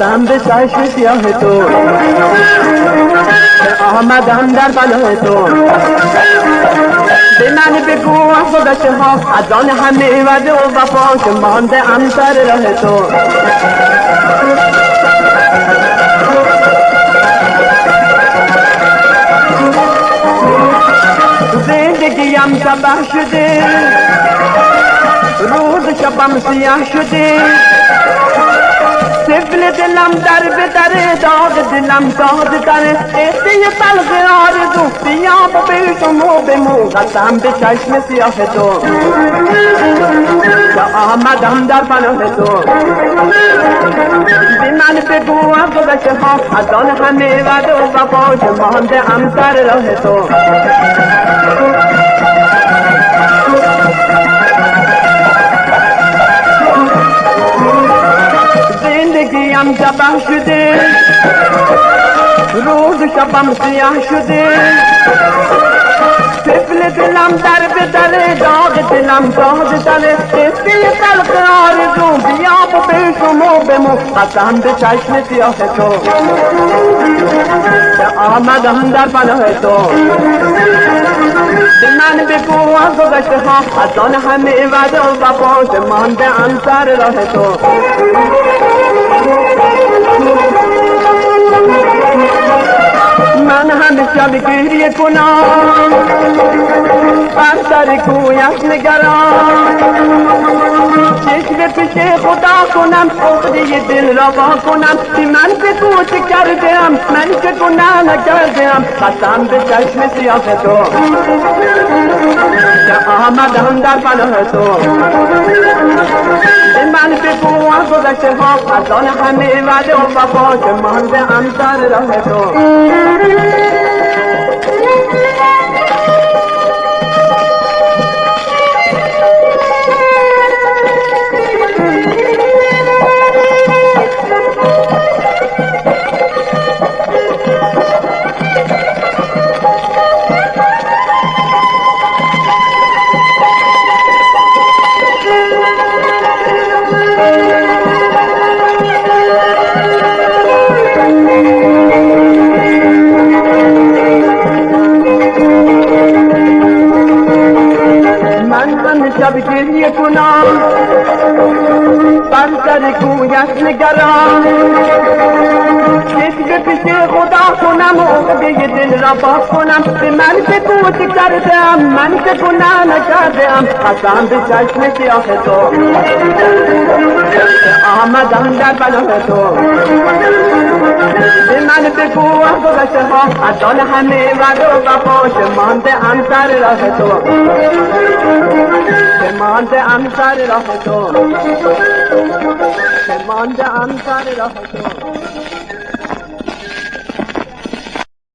Hasan be saçlı siyah to Ahmet Hamdar bana to Dinani be kuah boda şah Adon hami vade o vafa Şumande ansar rahe to Zindagiyam sabah şude Roz şabam siyah şude Sifle dilam dar be dar dağ dilam dağ dar Etiye balgı arzu siyah be şumu be mu Hasan be çeşme siyah to Ya Ahmet Hamdar bana to Biman be buah boda şah Adon hami vade o vafa Şumande ansar rahe to Zindagiyam sabah şude Roz şabam siyah şude Sifle dilam dar be dar dağ dilam dağ dar Etiye balgı arzu siyah be şumu be mu Hasan be çeşme siyah to Ya Ahmet Hamdar bana to Diman be kuah boda şah Adon hami vade o vafa Şumande ansar rahe to من همیشه به گریه کنم بر سر کویش نگرم چشم پیش خدا کنم عقده دل را وا کنم که من به تو چه کردم من که گناه نکردم قسم به چشم سیاه تو که آمد هم در پناه تو من به کوه گذشته ها از آن همه وعده و وفا که مانده ام سر راه تو شب گریه کنم بر سر کویش نگرم چشم پیش خدا کنم عقده دل را باز کنم به من که کوچ کردم من که گناه نکردم قسم به چشم سیاه تو آمدم در پناه تو به من به کوه گذشته ها از آن همه وعده و وفا مانده ام سر راه تو مانده ام سر راه تو مانده ام سر راه تو